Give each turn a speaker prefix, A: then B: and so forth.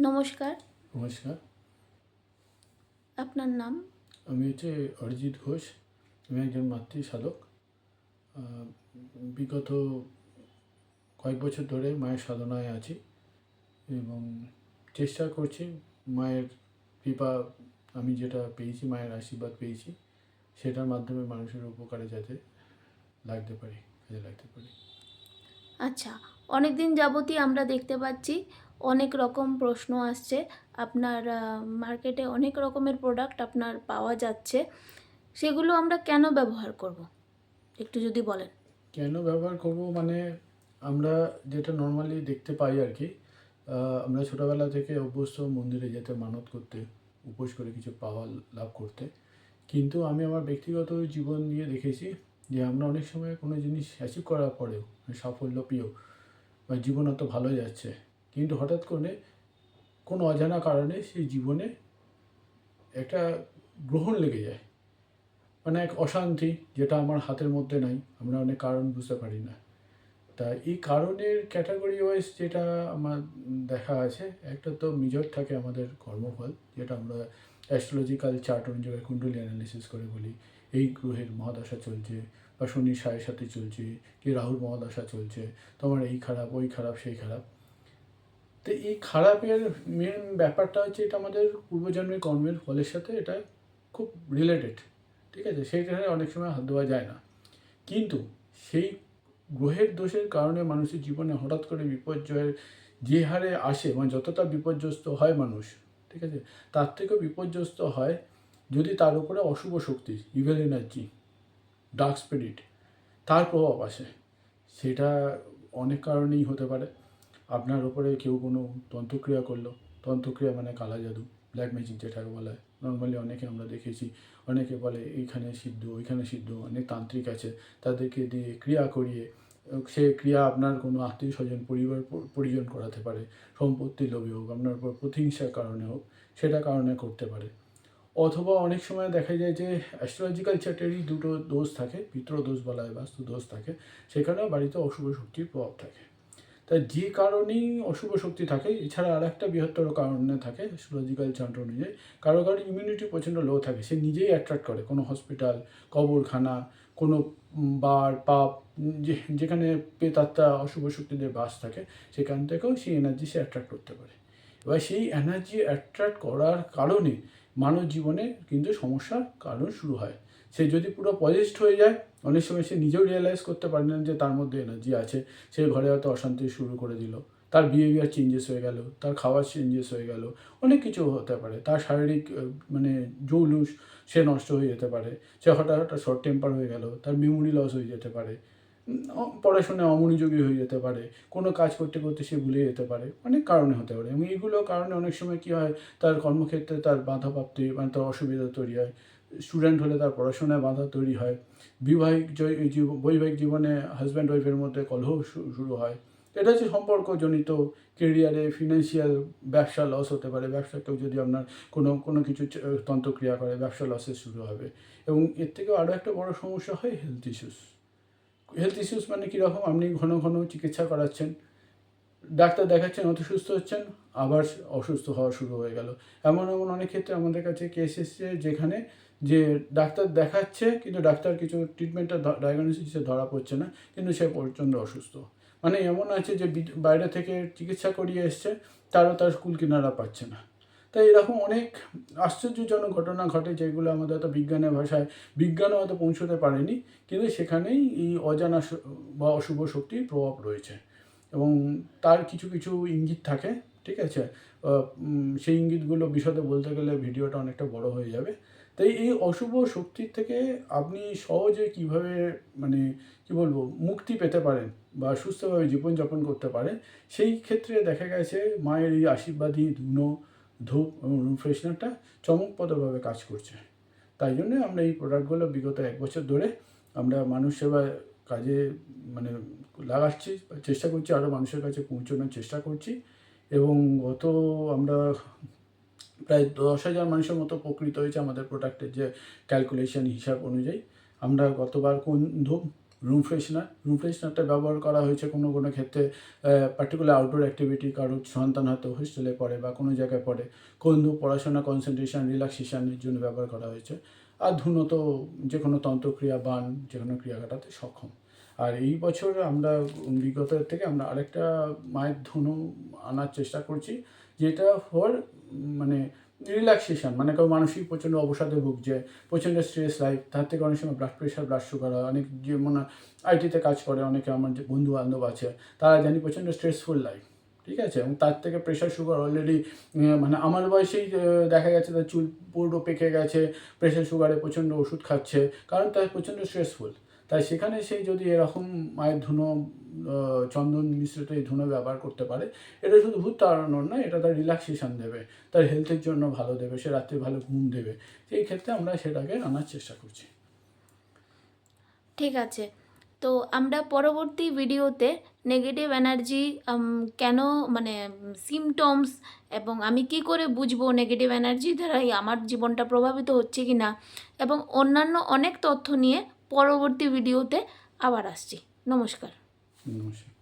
A: নমস্কার।
B: নমস্কার।
A: আপনার নাম?
B: আমি অরিজিৎ ঘোষ। আমি একজন মাতৃ সাধক। বিগত কয়েক বছর ধরে মায়ের সাধনায় আছি এবং চেষ্টা করছি মায়ের কৃপা, আমি যেটা পেয়েছি, মায়ের আশীর্বাদ পেয়েছি, সেটার মাধ্যমে মানুষের উপকারে যাতে লাগতে পারি, কাজে লাগতে পারি।
A: আচ্ছা, অনেক দিন যাবতই আমরা দেখতে পাচ্ছি অনেক রকম প্রশ্ন আসছে। আপনার মার্কেটে অনেক রকমের প্রোডাক্ট আপনার পাওয়া যাচ্ছে। সেগুলো আমরা কেন ব্যবহার করব? একটু যদি বলেন।
B: কেন ব্যবহার করব মানে, আমরা যেটা নর্মালি দেখতে পাই আর কি, আমরা ছোটোবেলা থেকে অভ্যস্ত মন্দিরে যেতে, মানত করতে, উপোস করে কিছু পাওয়া লাভ করতে। কিন্তু আমি আমার ব্যক্তিগত জীবন নিয়ে দেখেছি যে আমরা অনেক সময় কোনো জিনিস অ্যাচিভ করার পরেও, সাফল্য পেয়েও, বা জীবন অত ভালো যাচ্ছে, কিন্তু হঠাৎ করে কোনো অজানা কারণে সেই জীবনে একটা গ্রহণ লেগে যায়, মানে এক অশান্তি, যেটা আমার হাতের মধ্যে নাই, আমরা অনেক কারণ বুঝতে পারি না। তা এই কারণের ক্যাটাগরি ওয়াইজ যেটা আমার দেখা আছে, একটা তো মেজর থাকে আমাদের কর্মফল, যেটা আমরা অ্যাস্ট্রোলজিক্যাল চার্ট অনুযায়ী কুণ্ডলী অ্যানালিসিস করে বলি এই গ্রহের মহাদশা চলছে, বা শনির 7.5 চলছে, কি রাহুর মহাদশা চলছে, তোমার এই খারাপ, ওই খারাপ, সেই খারাপ। তো এই খারাপের মেন ব্যাপারটা হচ্ছে, এটা আমাদের পূর্বজন্মের কর্মের ফলের সাথে এটা খুব রিলেটেড, ঠিক আছে? সেইখানে অনেক সময় হাত দেওয়া যায় না। কিন্তু সেই গ্রহের দোষের কারণে মানুষের জীবনে হঠাৎ করে বিপর্যয়ের যে হারে আসে, মানে যতটা বিপর্যস্ত হয় মানুষ, ঠিক আছে, তার থেকেও বিপর্যস্ত হয় যদি তার উপরে অশুভ শক্তি, ইভেল এনার্জি, ডার্ক স্পিরিট, তার প্রভাব আসে। সেটা অনেক কারণেই হতে পারে। আপনার উপরে কেউ কোনো তন্ত্রক্রিয়া করলো, তন্ত্রক্রিয়া মানে কালা জাদু, ব্ল্যাক ম্যাজিক যেটাকে বলা হয়। নর্মালি অনেকে আমরা দেখেছি, অনেকে বলে এইখানে সিদ্ধ, ওইখানে সিদ্ধ, অনেক তান্ত্রিক আছে, তাদেরকে দিয়ে ক্রিয়া করিয়ে, সে ক্রিয়া আপনার কোনো আত্মীয় স্বজন, পরিবার পরিজন করাতে পারে, সম্পত্তির লোভে হোক, আপনার উপর প্রতিহিংসার কারণে হোক, সেটা কারণে করতে পারে। অথবা অনেক সময় দেখা যায় যে অ্যাস্ট্রোলজিক্যাল চার্টেরই দুটো দোষ থাকে, পিতৃ দোষ বলা হয়, বাস্তু দোষ থাকে, সেখানেও বাড়িতে অশুভ শক্তির প্রভাব থাকে। তাই যে কারণেই অশুভ শক্তি থাকে, এছাড়া আর একটা বৃহত্তর কারণে থাকে অ্যাস্ট্রোলজিক্যাল চার্ট অনুযায়ী, কারো কারো ইমিউনিটি প্রচণ্ড লো থাকে, সে নিজেই অ্যাট্রাক্ট করে কোনো হসপিটাল, কবরখানা, কোনো বার পাপ, যেখানে প্রেতাত্মা, অশুভ শক্তিদের বাস থাকে, সেখান থেকেও সেই এনার্জি সে অ্যাট্রাক্ট করতে পারে। এবার সেই এনার্জি অ্যাট্রাক্ট করার কারণে মানব জীবনে কিন্তু সমস্যার কারণ শুরু হয়। সে যদি পুরো পজেসড হয়ে যায়, অনেক সময় সে নিজেও রিয়েলাইজ করতে পারে না যে তার মধ্যে এনার্জি আছে, সে ঘরে হয়তো অশান্তি শুরু করে দিল, তার বিহেভিয়ার চেঞ্জেস হয়ে গেল, তার খাওয়ার চেঞ্জেস হয়ে গেল, অনেক কিছু হতে পারে, তার শারীরিক মানে জৌলুস সে নষ্ট হয়ে যেতে পারে, সে হঠাৎ হঠাৎ শর্ট টেম্পার হয়ে গেল, তার মেমোরি লস হয়ে যেতে পারে, পড়াশোনায় অমনোযোগী হয়ে যেতে পারে, কোনো কাজ করতে করতে সে ভুলে যেতে পারে, অনেক কারণে হতে পারে। এবং এইগুলো কারণে অনেক সময় কী হয়, তার কর্মক্ষেত্রে তার বাধাপ্রাপ্তি, মানে তার অসুবিধা তৈরি হয়। স্টুডেন্ট হলে তার পড়াশোনায় বাধা তৈরি হয়, বৈবাহিক জীবনে হাজব্যান্ড ওয়াইফের মধ্যে কলহ শুরু হয়। এটা হচ্ছে সম্পর্কজনিত, কেরিয়ারে, ফিনান্সিয়াল, ব্যবসা লস হতে পারে, ব্যবসাতেও যদি আপনার কোনো কোনো কিছু তন্ত্রক্রিয়া করে, ব্যবসা লসের শুরু হবে। এবং এর থেকেও আরও একটা বড় সমস্যা হয় হেলথ ইস্যুস। হেলথ ইস্যুস মানে কীরকম, আপনি ঘন ঘন চিকিৎসা করাচ্ছেন, ডাক্তার দেখাচ্ছেন, অত সুস্থ হচ্ছেন, আবার অসুস্থ হওয়া শুরু হয়ে গেল। এমন এমন অনেক ক্ষেত্রে আমাদের কাছে কেস এসছে, যেখানে যে ডাক্তার দেখাচ্ছে কিন্তু ডাক্তার কিছু ট্রিটমেন্টটা ডায়াগনোসিসে ধরা পড়ছে না, কিন্তু সে প্রচণ্ড অসুস্থ। মানে এমন আছে যে বাইরে থেকে চিকিৎসা করিয়ে এসছে, তারও তার স্কুল কিনারা পাচ্ছে না। তাই এরকম অনেক আশ্চর্যজনক ঘটনা ঘটে, যেগুলো আমাদের হয়তো বিজ্ঞানের ভাষায়, বিজ্ঞানও হয়তো পৌঁছতে পারেনি, কিন্তু সেখানেই এই অজানা বা অশুভ শক্তির প্রভাব রয়েছে। এবং তার কিছু কিছু ইঙ্গিত থাকে, ঠিক আছে? সেই ইঙ্গিতগুলো বিশদে বলতে গেলে ভিডিওটা অনেকটা বড় হয়ে যাবে। তাই এই অশুভ শক্তির থেকে আপনি সহজে কীভাবে, মানে কী বলবো, মুক্তি পেতে পারেন বা সুস্থভাবে জীবনযাপন করতে পারেন, সেই ক্ষেত্রে দেখা গেছে মায়ের এই আশীর্বাদী ধুনো, ধূপ এবং রুম ফ্রেশনারটা চমকপ্রদভাবে কাজ করছে। তাই জন্য আমরা এই প্রোডাক্টগুলো বিগত 1 বছর ধরে আমরা মানুষ সেবার কাজে মানে লাগাচ্ছি, চেষ্টা করছি, আরও মানুষের কাছে পৌঁছানোর চেষ্টা করছি। এবং আমরা প্রায় 10,000 মানুষের মতো উপকৃত হয়েছে আমাদের প্রোডাক্টের যে ক্যালকুলেশন হিসাব অনুযায়ী। আমরা গতবার কোন ধূপ রুম ফ্রেশনারটা ব্যবহার করা হয়েছে কোনো কোনো ক্ষেত্রে পার্টিকুলার আউটডোর অ্যাক্টিভিটি, কারোর সন্তান হয়তো হোস্টেলে পড়ে বা কোনো জায়গায় পড়ে, কোনো পড়াশোনা কনসেন্ট্রেশন রিল্যাক্সেশনের জন্য ব্যবহার করা হয়েছে। আর ধুনো তো যে কোনো তন্ত্রক্রিয়া বান যে কোনো ক্রিয়া কাটাতে সক্ষম। আর এই বছর আমরা বিগতের থেকে আমরা আরেকটা মায়ের ধনু আনার চেষ্টা করছি, যেটা ফর মানে রিল্যাক্সেশন, মানে কেউ মানসিক প্রচণ্ড অবসাদে ভুগছে, প্রচণ্ড স্ট্রেস লাইফ, তার থেকে অনেক সময় ব্লাড প্রেশার ব্লাড সুগার হয়। অনেক যে মনে আইটিতে কাজ করে, অনেকে আমার যে বন্ধু বান্ধব আছে তারা জানি প্রচণ্ড স্ট্রেসফুল লাইফ, ঠিক আছে, এবং তার থেকে প্রেশার সুগার অলরেডি মানে আমার বয়সেই দেখা গেছে তার চুল পুরো পেকে গেছে, প্রেশার সুগারে প্রচণ্ড ওষুধ খাচ্ছে, কারণ তার প্রচণ্ড স্ট্রেসফুল। তাই সেখানে সেই যদি এরকম মায়ের ধুনো চন্দন মিশ্রিত এই ধুনো ব্যবহার করতে পারে, এটা শুধু ভূত তাড়ানোর নয়, এটা তার রিল্যাক্সেশন দেবে, তার হেলথের জন্য ভালো দেবে, সে রাত্রে ভালো ঘুম দেবে। সেই ক্ষেত্রে আমরা সেটাকে আনার চেষ্টা করছি।
A: ঠিক আছে, তো আমরা পরবর্তী ভিডিওতে নেগেটিভ এনার্জি কেন, মানে সিমটমস, এবং আমি কি করে বুঝবো নেগেটিভ এনার্জি দ্বারাই আমার জীবনটা প্রভাবিত হচ্ছে কি না, এবং অন্যান্য অনেক তথ্য নিয়ে পরবর্তী ভিডিওতে আবার আসছি। নমস্কার।
B: নমস্কার।